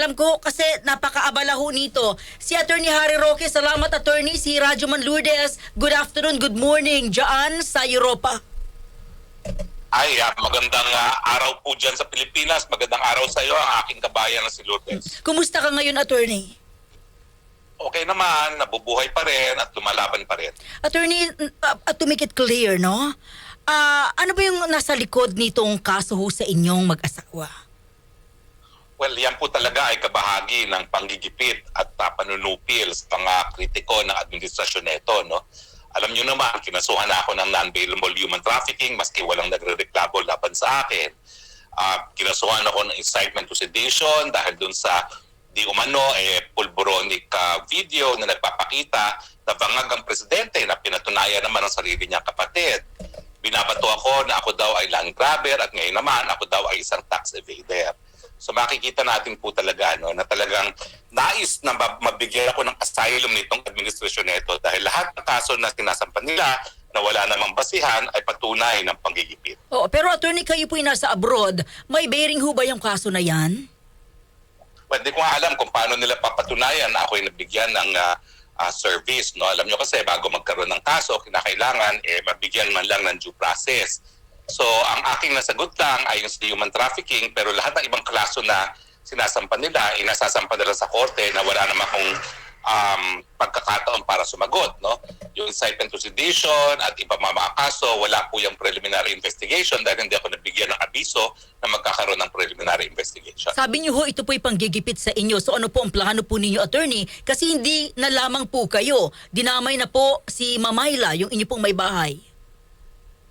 Alam ko kasi napakaabala ho nito. Si Attorney Harry Roque, salamat attorney. Si Radyo Man Lourdes, good afternoon, good morning. Diyan sa Europa. Magandang araw po dyan sa Pilipinas. Magandang araw sa iyo, ang aking kabayan na si Lourdes. Kumusta ka ngayon, attorney? Okay naman, nabubuhay pa rin at lumalaban pa rin. Attorney, to make it clear, no? Ano ba yung nasa likod nitong kaso ho sa inyong mag-asawa? Well, yan po talaga ay kabahagi ng panggigipit at panunupil sa mga kritiko ng administrasyon nito, no? Alam niyo naman, kinasuhan ako ng non-bailable human trafficking maski walang nagre-reklamo laban sa akin. Kinasuhan ako ng incitement to sedition dahil dun sa di umano pulboronic video na nagpapakita na bangag ang presidente na pinatunayan naman ang sarili niyang kapatid. Binabato ako na ako daw ay land grabber at ngayon naman ako daw ay isang tax evader. So makikita natin po talaga no, na talagang nais na mabigyan ako ng asylum nitong administrasyon nito dahil lahat ng kaso na sinasampan nila na wala namang basihan ay patunay ng panggigipit. Oo, pero attorney, kayo po'y nasa abroad. May bearing ho ba yung kaso na yan? Well, di ko nga alam kung paano nila papatunayan na ako ay nabigyan ng service. No? Alam nyo kasi bago magkaroon ng kaso, kinakailangan mabigyan man lang ng due process. So, ang aking nasagot lang ay yung sa human trafficking, pero lahat ng ibang kaso na sinasampan nila, inasasampan nila sa korte na wala naman akong pagkakataon para sumagot. No? Yung incitement to sedition at iba mga kaso, wala po yung preliminary investigation dahil hindi ako nabigyan ng abiso na magkakaroon ng preliminary investigation. Sabi niyo ho, ito po'y panggigipit sa inyo. So ano po ang plano po ninyo, attorney? Kasi hindi na lamang po kayo. Dinamay na po si Mamayla, yung inyo pong may bahay.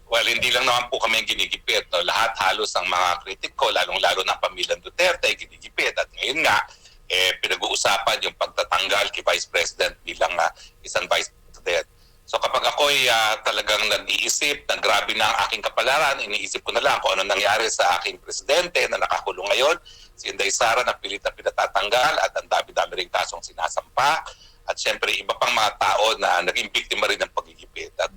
Well, hindi lang naman po kami ginigipit. No? Lahat halos ang mga kritiko, lalong-lalo ng pamilyang Duterte, ginigipit. At ngayon nga, pinag-uusapan yung pagtatanggal kay Vice President bilang isang Vice President. So kapag ako'y talagang nag-iisip na grabe na ang aking kapalaran, iniisip ko na lang kung ano nangyari sa aking presidente na nakakulong ngayon, si Inday Sara na pilit na pinatatanggal at ang dami-dami ring kasong sinasampa. At syempre, iba pang mga tao na naging biktima rin ng pagigipit. At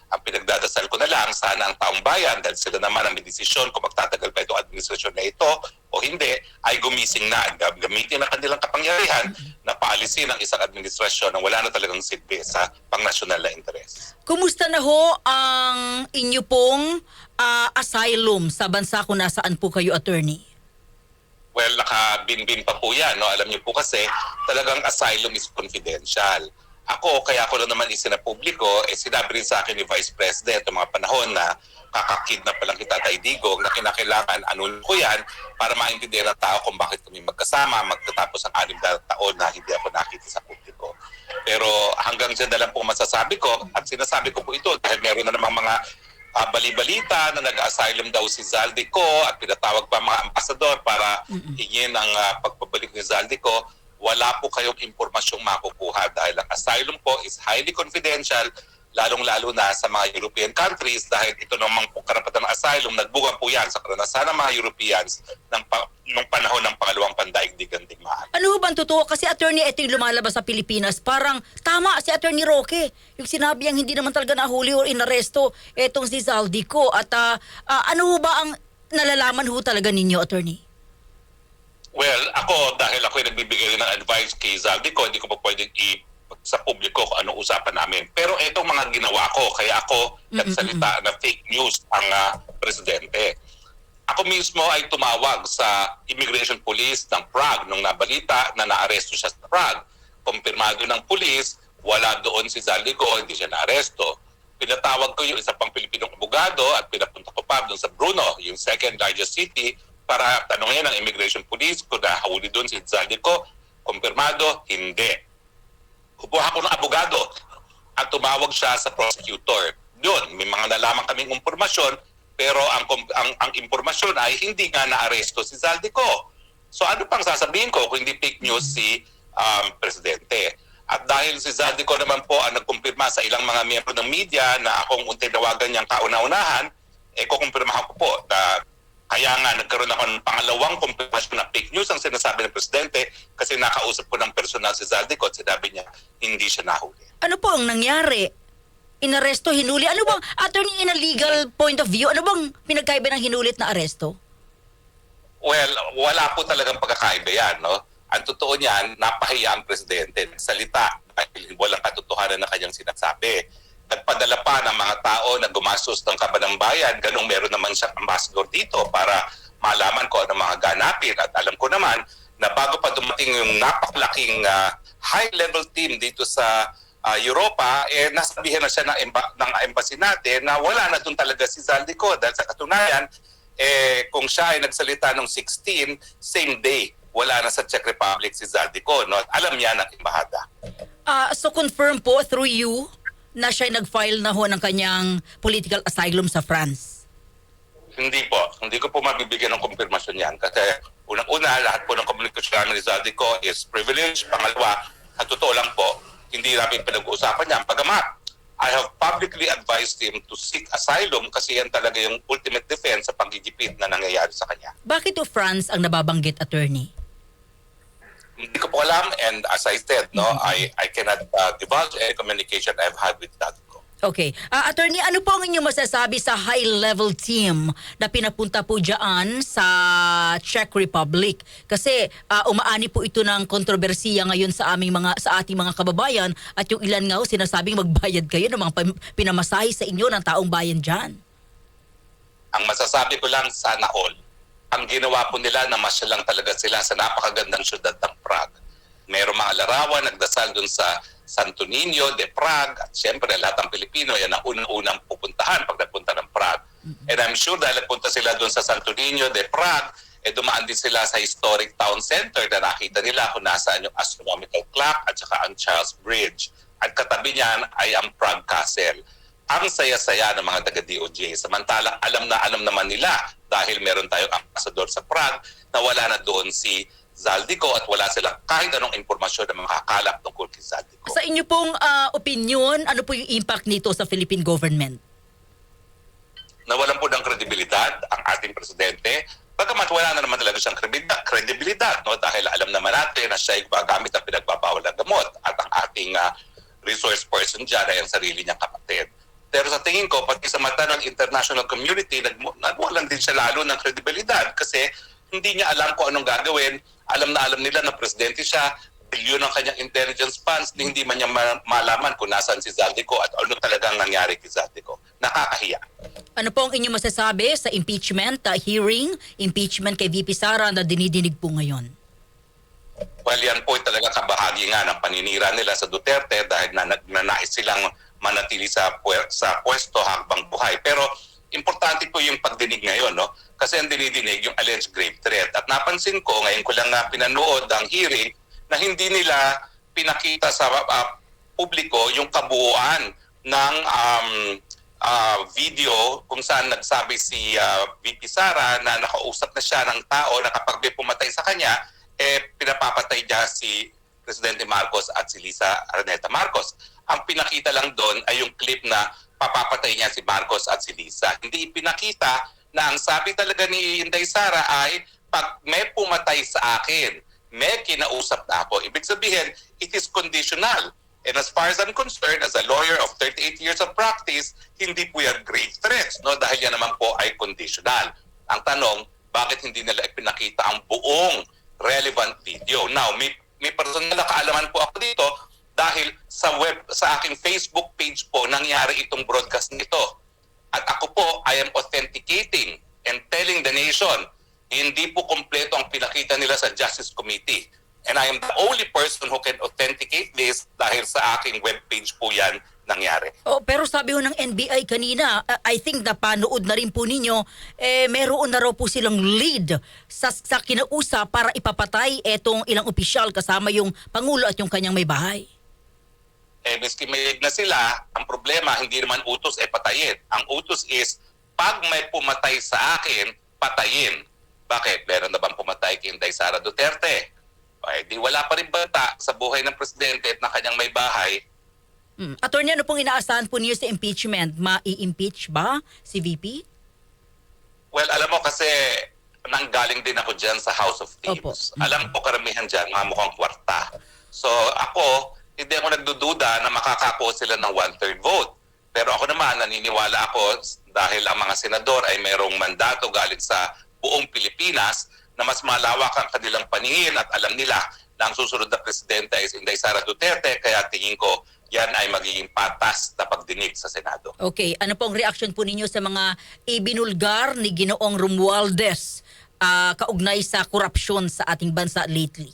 ang pinagdadasal ko na lang, sana ang taong bayan, dahil sila naman ang may desisyon kung magtatagal pa itong administrasyon na ito o hindi, ay gumising na. Gamitin ang kanilang kapangyarihan na paalisin ang isang administrasyon na wala na talagang silbi sa pangnasyonal na interes. Kumusta na ho ang inyo pong asylum sa bansa kung nasaan po kayo, attorney? Well, nakabinbin pa po yan. No? Alam niyo po kasi talagang asylum is confidential. Ako, kaya ko lang naman isinapubliko, sinabi rin sa akin ni Vice President ng mga panahon na kakakidnap pa lang kita Tatay Digong na kinakailangan anunin ko yan para maintindihan ng tao kung bakit kami magkasama magtatapos ang 6 na taon na hindi ako nakita sa publiko. Pero hanggang dyan na lang po masasabi ko at sinasabi ko po ito dahil meron na namang mga bali-balita na nag-asylum daw si Zaldico at pinatawag pa mga ambasador para hingin ang pagbabalik ni Zaldico. Wala po kayong impormasyong makukuha dahil ang asylum po is highly confidential, lalong-lalo na sa mga European countries dahil ito namang po karapatan ng asylum, nagbuga po yan sa karanasan ng mga Europeans nung panahon ng pangalawang pandaigdigang digmaan. Ano ba ang totoo? Kasi attorney, ito yung lumalabas sa Pilipinas. Parang tama si Attorney Roque. Yung sinabi ang hindi naman talaga nahuli o inaresto etong si Zaldico. At ano ba ang nalalaman ho talaga ninyo, attorney? Well, ako, dahil ako yung nagbibigay ng advice kay Zaldico, hindi ko pa pwedeng sa publiko kung anong usapan namin. Pero itong mga ginawa ko, kaya ako nagsalita na fake news ang presidente. Ako mismo ay tumawag sa Immigration Police ng Prague nung nabalita na naaresto siya sa Prague. Kumpirmado ng police, wala doon si Zaldico, hindi siya naaresto. Pinatawag ko yung isa pang Pilipinong abogado at pinapunta ko pa doon sa Brno, yung second largest city, para tanongin ang Immigration Police kung nahuli doon si Zaldico. Kumpirmado, hindi. Kukuha ko ng abogado at tumawag siya sa prosecutor. Doon, may mga nalaman kaming impormasyon, pero ang impormasyon ay hindi nga naaresto si Zaldico. So ano pang sasabihin ko kung hindi fake news si Presidente? At dahil si Zaldico naman po ang nagkumpirma sa ilang mga miyembro ng media na akong tinawagan niyang kauna-unahan, kukumpirmahan ko po na kaya nga nagkaroon ako ng pangalawang kumpirmasyon na fake news ang sinasabi ng Presidente kasi nakausap ko ng personal si Zaldico at sinabi niya hindi siya nahuli. Ano po ang nangyari? Inaresto, hinuli? Ano bang, attorney, in a legal point of view, ano bang pinagkaiba ng hinulit na aresto? Well, wala po talagang pagkakaiba yan, no? Ang totoo niyan, napahiya ang presidente. Nagsalita dahil walang katotohanan na kanyang sinasabi. Nagpadala pa ng mga tao na gumastos ng kaban ng bayan, ganung meron naman siyang ambassador dito para malaman ko ano mga ganapin. At alam ko naman na bago pa dumating yung napakalaking high-level team dito sa Europa, nasabihan na siya ng embassy natin na wala na doon talaga si Zaldico. Dahil sa katunayan, kung siya ay nagsalita ng 16, same day, wala na sa Czech Republic si Zaldico. No? Alam niya ng embahada. So confirm po through you na siya nag-file na ho ng kanyang political asylum sa France? Hindi po. Hindi ko po mabibigyan ng kumpirmasyon yan. Kasi unang-una, lahat po ng komunikasyon namin ni Zaldico is privilege. Pangalawa, at totoo lang po, hindi namin pinag-uusapan yan. Pagamat, I have publicly advised him to seek asylum kasi yan talaga yung ultimate defense sa paggigipit na nangyayari sa kanya. Bakit o France ang nababanggit, attorney? Hindi ko po alam, and as I said, no, I cannot divulge any communication I've had with Zaldico. Okay. Attorney, ano po ang inyong masasabi sa high-level team na pinapunta po dyan sa Czech Republic? Kasi umaani po ito ng kontrobersiya ngayon sa ating mga kababayan at yung ilan nga ho sinasabing magbayad kayo ng mga pinamasahe sa inyo ng taong bayan dyan. Ang masasabi ko lang, sana all. Ang ginawa po nila, namasyal lang talaga sila sa napakagandang syudad ng Prague. Mayroong mga larawan, nagdasal dun sa Santo Niño de Prague at siyempre lahat ng Pilipino yan ang unang-unang pupuntahan pag nagpunta ng Prague. And I'm sure dahil nagpunta sila dun sa Santo Niño de Prague, dumaan din sila sa historic town center na nakita nila kung nasaan yung astronomical clock at saka ang Charles Bridge. At katabi niyan ay ang Prague Castle. Ang saya-saya ng mga taga-DOJ. Samantalang alam naman nila dahil meron tayong ambassador sa Prague na wala na doon si Zaldico at wala silang kahit anong impormasyon na makakalap tungkol kay Zaldico. Sa inyo pong opinion, ano po yung impact nito sa Philippine government? Nawalan po ng kredibilidad ang ating presidente. Bagamat wala na naman talaga siyang kredibilidad, no? Dahil alam naman natin na siya ay gumagamit ng pinagbabawal na gamot at ang ating resource person dyan ay ang sarili niyang kapatid. Pero sa tingin ko, pati sa mata ng international community, nagwalan din siya lalo ng kredibilidad kasi hindi niya alam kung anong gagawin. Alam na alam nila na presidente siya, bilyon ng kanyang intelligence funds, hindi man niya malaman kung nasaan si Zaldico at ano talagang nangyari kay Zaldico. Nakakahiya. Ano po ang inyong masasabi sa impeachment, hearing, impeachment kay VP Sara na dinidinig po ngayon? Well, yan po talaga kabahagi nga ng paninira nila sa Duterte dahil nais silang manatili sa pwesto habang buhay. Pero importante po yung pagdinig ngayon, no? Kasi ang dinidinig yung alleged grave threat. At napansin ko, ngayon ko lang pinanood ang hearing na hindi nila pinakita sa publiko yung kabuuan ng video kung saan nagsabi si VP Sara na nakausap na siya ng tao na kapag may pumatay sa kanya, pinapapatay niya si Presidente Marcos at si Lisa Araneta Marcos. Ang pinakita lang doon ay yung clip na papapatay niya si Marcos at si Lisa. Hindi ipinakita na ang sabi talaga ni Inday Sara ay pag may pumatay sa akin, may kinausap na ako. Ibig sabihin, it is conditional. And as far as I'm concerned, as a lawyer of 38 years of practice, hindi po yan grave threats, no? Dahil yan naman po ay conditional. Ang tanong, bakit hindi nila ipinakita ang buong relevant video? Now, may personal na kaalaman po ako dito dahil sa aking Facebook page po nangyari itong broadcast nito. At ako po, I am authenticating and telling the nation, hindi po kompleto ang pinakita nila sa Justice Committee. And I am the only person who can authenticate this dahil sa aking webpage po yan nangyari. Oh, pero sabi ho ng NBI kanina, I think napanood na rin po ninyo, meron na raw po silang lead sa kinausap para ipapatay etong ilang opisyal kasama yung Pangulo at yung kanyang may bahay. Miski may na sila, ang problema hindi naman utos patayin. Ang utos is, pag may pumatay sa akin, patayin. Bakit? Meron na bang pumatay kay Inday Sara Duterte? Di wala pa rin banta sa buhay ng presidente at ng kanyang may bahay. Attorney, ano pong inaasahan po niyo sa impeachment? Ma-i-impeach ba si VP? Well, alam mo kasi nanggaling din ako dyan sa House of Teams. Opo. Alam ko karamihan dyan, mga mukhang kwarta. So ako, hindi ako nagdududa na makakakuha sila ng 1/3 vote. Pero ako naman, naniniwala ako dahil ang mga senador ay mayroong mandato galing sa buong Pilipinas na mas malawak ang kanilang paningin at alam nila na ang susunod na presidente is Inday Sara Duterte, kaya tingin ko yan ay magiging patas na pagdinig sa Senado. Okay, ano po ang reaction po ninyo sa mga ibinulgar ni Ginoong Romualdez kaugnay sa korupsyon sa ating bansa lately?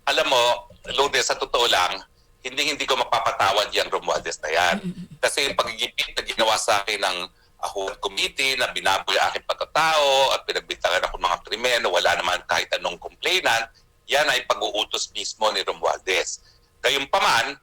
Alam mo, Lourdes, sa totoo lang, hindi ko mapapatawad yung Romualdez na yan. Kasi yung pagigipit na ginawa sa akin ng Huwag Committee na binaboy ang aking pagkatao at pinagbintangan ako ng mga krimen na wala naman kahit anong complainant, yan ay pag-uutos mismo ni Romualdez. Gayunpaman,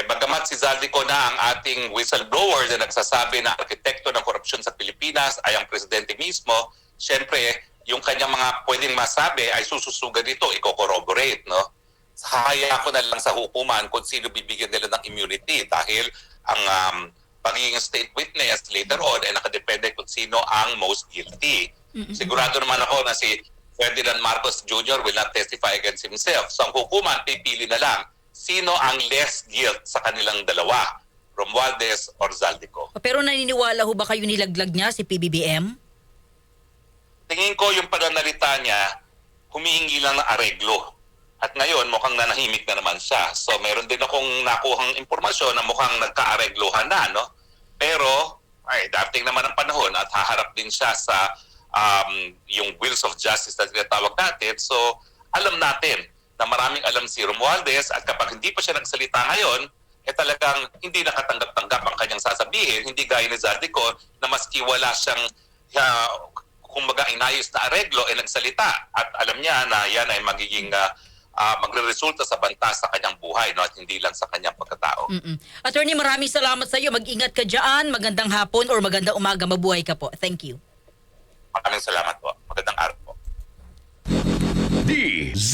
bagamat si Zaldico na ang ating whistleblower na nagsasabi na arkitekto ng korupsyon sa Pilipinas ay ang presidente mismo, syempre, yung kanyang mga pwedeng masabi ay sususugan dito, i-corroborate, no? Hahaya ko na lang sa hukuman kung sino bibigyan nila ng immunity dahil ang pagiging state witness later on ay nakadepende kung sino ang most guilty. Sigurado naman ako na si Ferdinand Marcos Jr. will not testify against himself. So ang hukuman, pipili na lang sino ang less guilt sa kanilang dalawa, Romualdez or Zaldico. Pero naniniwala ho ba kayo nilaglag niya si PBBM? Tingin ko yung pananalita niya, humihingi lang ng areglo. At ngayon, mukhang nanahimik na naman siya. So meron din akong nakuhang impormasyon na mukhang nagka-areglohan na, no? Pero, dating naman ang panahon at haharap din siya sa yung wheels of justice na tinatawag natin. So, alam natin na maraming alam si Romualdez at kapag hindi pa siya nagsalita ngayon, talagang hindi nakatanggap-tanggap ang kanyang sasabihin. Hindi gaya ni Zaldico na maski wala siyang kumbaga inayos na areglo nagsalita at alam niya na yan ay magiging magre-resulta sa banta sa kanyang buhay, no, at hindi lang sa kanyang pagkatao. Attorney, maraming salamat sa iyo. Mag-ingat ka dyan. Magandang hapon or magandang umaga. Mabuhay ka po. Thank you. Maraming salamat po. Magandang araw po. DZ